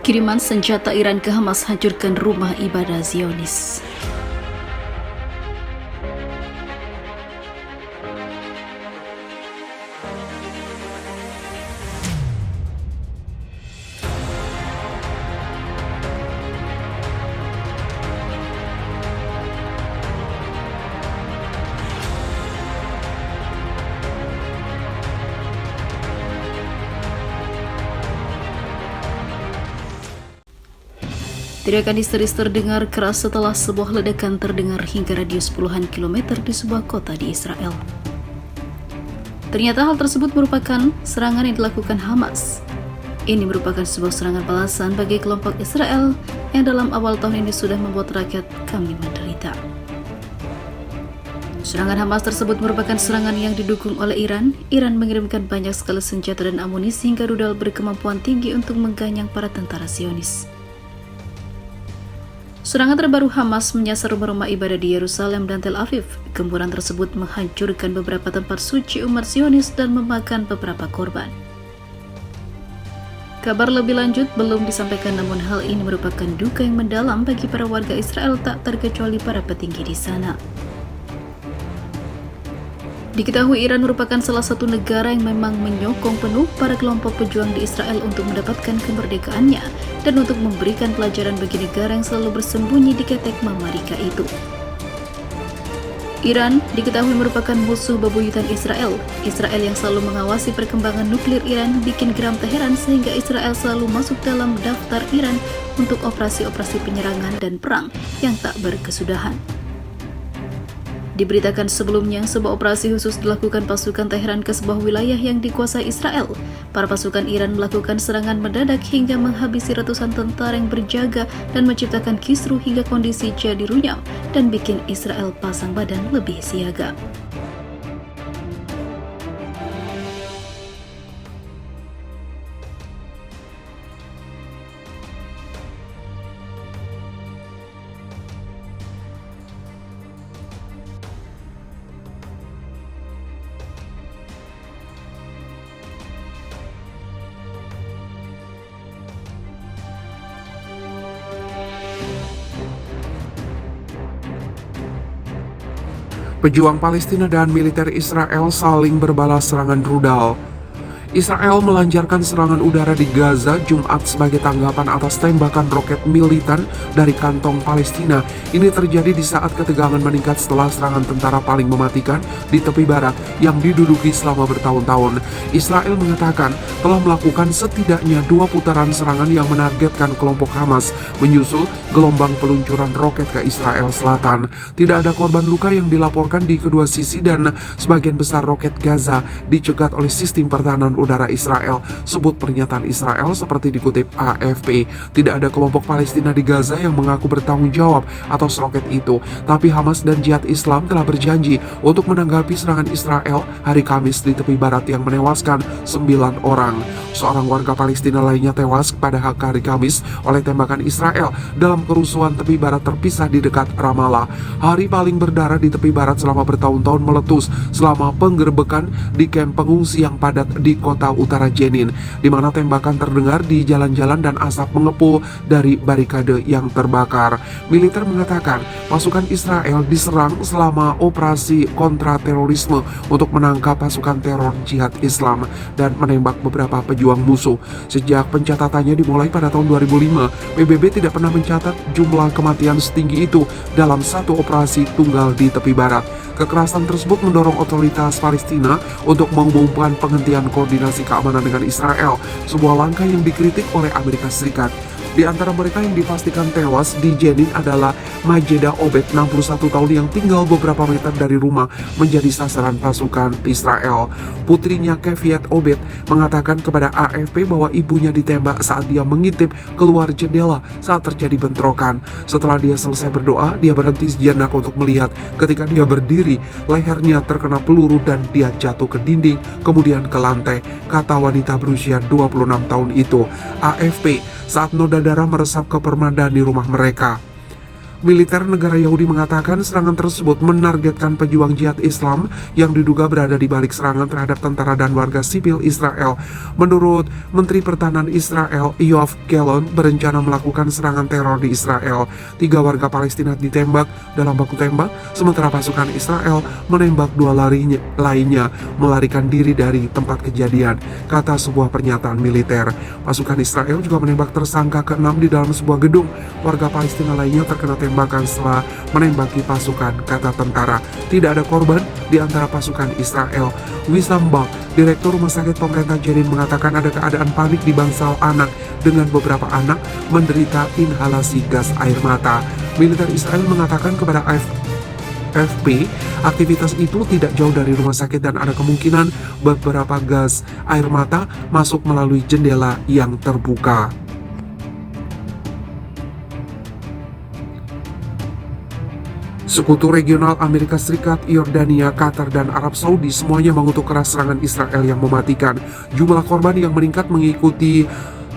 Kiriman senjata Iran ke Hamas hancurkan rumah ibadah Zionis. Teriakan histeris terdengar keras setelah sebuah ledakan terdengar hingga radius puluhan kilometer di sebuah kota di Israel. Ternyata hal tersebut merupakan serangan yang dilakukan Hamas. Ini merupakan sebuah serangan balasan bagi kelompok Israel yang dalam awal tahun ini sudah membuat rakyat kami menderita. Serangan Hamas tersebut merupakan serangan yang didukung oleh Iran. Iran mengirimkan banyak sekali senjata dan amunisi hingga rudal berkemampuan tinggi untuk mengganyang para tentara Zionis. Serangan terbaru Hamas menyasar rumah-rumah ibadah di Yerusalem dan Tel Aviv. Gempuran tersebut menghancurkan beberapa tempat suci umat Zionis dan memakan beberapa korban. Kabar lebih lanjut belum disampaikan, namun hal ini merupakan duka yang mendalam bagi para warga Israel, tak terkecuali para petinggi di sana. Diketahui Iran merupakan salah satu negara yang memang menyokong penuh para kelompok pejuang di Israel untuk mendapatkan kemerdekaannya dan untuk memberikan pelajaran bagi negara yang selalu bersembunyi di ketek Mamarika itu. Iran diketahui merupakan musuh bebuyutan Israel. Israel yang selalu mengawasi perkembangan nuklir Iran bikin geram Teheran sehingga Israel selalu masuk dalam daftar Iran untuk operasi-operasi penyerangan dan perang yang tak berkesudahan. Diberitakan sebelumnya, sebuah operasi khusus dilakukan pasukan Teheran ke sebuah wilayah yang dikuasai Israel. Para pasukan Iran melakukan serangan mendadak hingga menghabisi ratusan tentara yang berjaga dan menciptakan kisruh hingga kondisi jadi runyam dan bikin Israel pasang badan lebih siaga. Pejuang Palestina dan militer Israel saling berbalas serangan rudal. Israel melancarkan serangan udara di Gaza Jumat sebagai tanggapan atas tembakan roket militan dari kantong Palestina. Ini terjadi di saat ketegangan meningkat setelah serangan tentara paling mematikan di tepi barat yang diduduki selama bertahun-tahun. Israel mengatakan telah melakukan setidaknya 2 putaran serangan yang menargetkan kelompok Hamas, menyusul gelombang peluncuran roket ke Israel Selatan. Tidak ada korban luka yang dilaporkan di kedua sisi dan sebagian besar roket Gaza dicegat oleh sistem pertahanan udara Israel, sebut pernyataan Israel seperti dikutip AFP. Tidak ada kelompok Palestina di Gaza yang mengaku bertanggung jawab atas roket itu, tapi Hamas dan Jihad Islam telah berjanji untuk menanggapi serangan Israel hari Kamis di tepi barat yang menewaskan 9 orang. Seorang warga Palestina lainnya tewas pada hari Kamis oleh tembakan Israel dalam kerusuhan tepi barat terpisah di dekat Ramallah. Hari paling berdarah di tepi barat selama bertahun-tahun meletus selama penggerbekan di kamp pengungsi yang padat di kota utara Jenin, di mana tembakan terdengar di jalan-jalan dan asap mengepul dari barikade yang terbakar. Militer mengatakan pasukan Israel diserang selama operasi kontra-terorisme untuk menangkap pasukan teror Jihad Islam dan menembak beberapa pejuang musuh. Sejak pencatatannya dimulai pada tahun 2005, PBB tidak pernah mencatat jumlah kematian setinggi itu dalam satu operasi tunggal di tepi barat. Kekerasan tersebut mendorong otoritas Palestina untuk mengumumkan penghentian koordinasi keamanan dengan Israel, sebuah langkah yang dikritik oleh Amerika Serikat. Di antara mereka yang dipastikan tewas di Jenin adalah Majeda Obed, 61 tahun, yang tinggal beberapa meter dari rumah menjadi sasaran pasukan Israel. Putrinya Keviat Obed mengatakan kepada AFP bahwa ibunya ditembak saat dia mengintip keluar jendela saat terjadi bentrokan. Setelah dia selesai berdoa, dia berhenti sejenak untuk melihat. Ketika dia berdiri, lehernya terkena peluru dan dia jatuh ke dinding, kemudian ke lantai, kata wanita berusia 26 tahun itu. AFP, saat noda darah meresap ke permadani rumah mereka. Militer negara Yahudi mengatakan serangan tersebut menargetkan pejuang jihad Islam yang diduga berada di balik serangan terhadap tentara dan warga sipil Israel. Menurut Menteri Pertahanan Israel, Yoav Gallant, berencana melakukan serangan teror di Israel. 3 warga Palestina ditembak dalam baku tembak, sementara pasukan Israel menembak 2 lainnya melarikan diri dari tempat kejadian, kata sebuah pernyataan militer. Pasukan Israel juga menembak tersangka ke-6 di dalam sebuah gedung. Warga Palestina lainnya terkena tembakan setelah menembaki pasukan, kata tentara. Tidak ada korban di antara pasukan Israel. Wissam Bak, Direktur Rumah Sakit Pemerintah Jenin, mengatakan ada keadaan panik di bangsal anak dengan beberapa anak menderita inhalasi gas air mata. Militer Israel mengatakan kepada AFP, aktivitas itu tidak jauh dari rumah sakit dan ada kemungkinan beberapa gas air mata masuk melalui jendela yang terbuka. Sekutu regional Amerika Serikat, Yordania, Qatar, dan Arab Saudi semuanya mengutuk keras serangan Israel yang mematikan. Jumlah korban yang meningkat mengikuti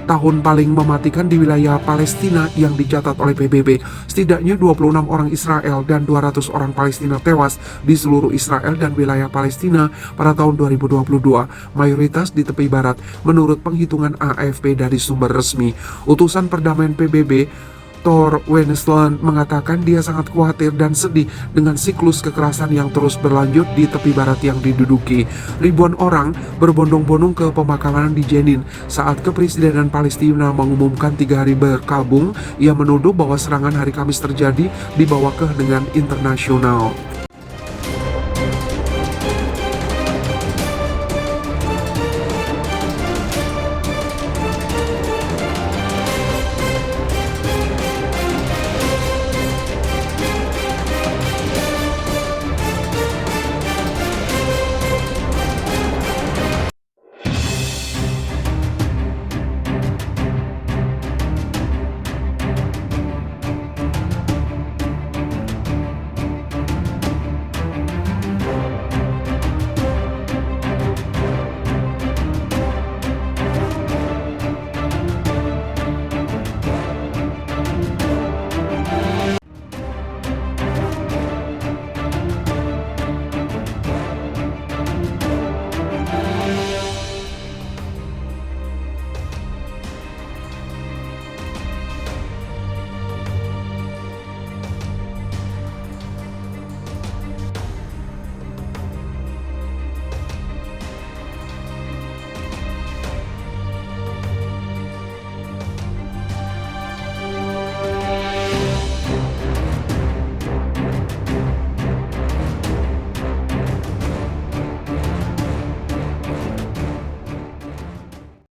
tahun paling mematikan di wilayah Palestina yang dicatat oleh PBB. Setidaknya 26 orang Israel dan 200 orang Palestina tewas di seluruh Israel dan wilayah Palestina pada tahun 2022, mayoritas di tepi barat, menurut penghitungan AFP dari sumber resmi. Utusan perdamaian PBB Thor Wennesland mengatakan dia sangat khawatir dan sedih dengan siklus kekerasan yang terus berlanjut di tepi barat yang diduduki. Ribuan orang berbondong-bondong ke pemakaman di Jenin saat Kepresidenan Palestina mengumumkan 3 hari berkabung. Ia menuduh bahwa serangan hari Kamis terjadi di bawah keheningan internasional.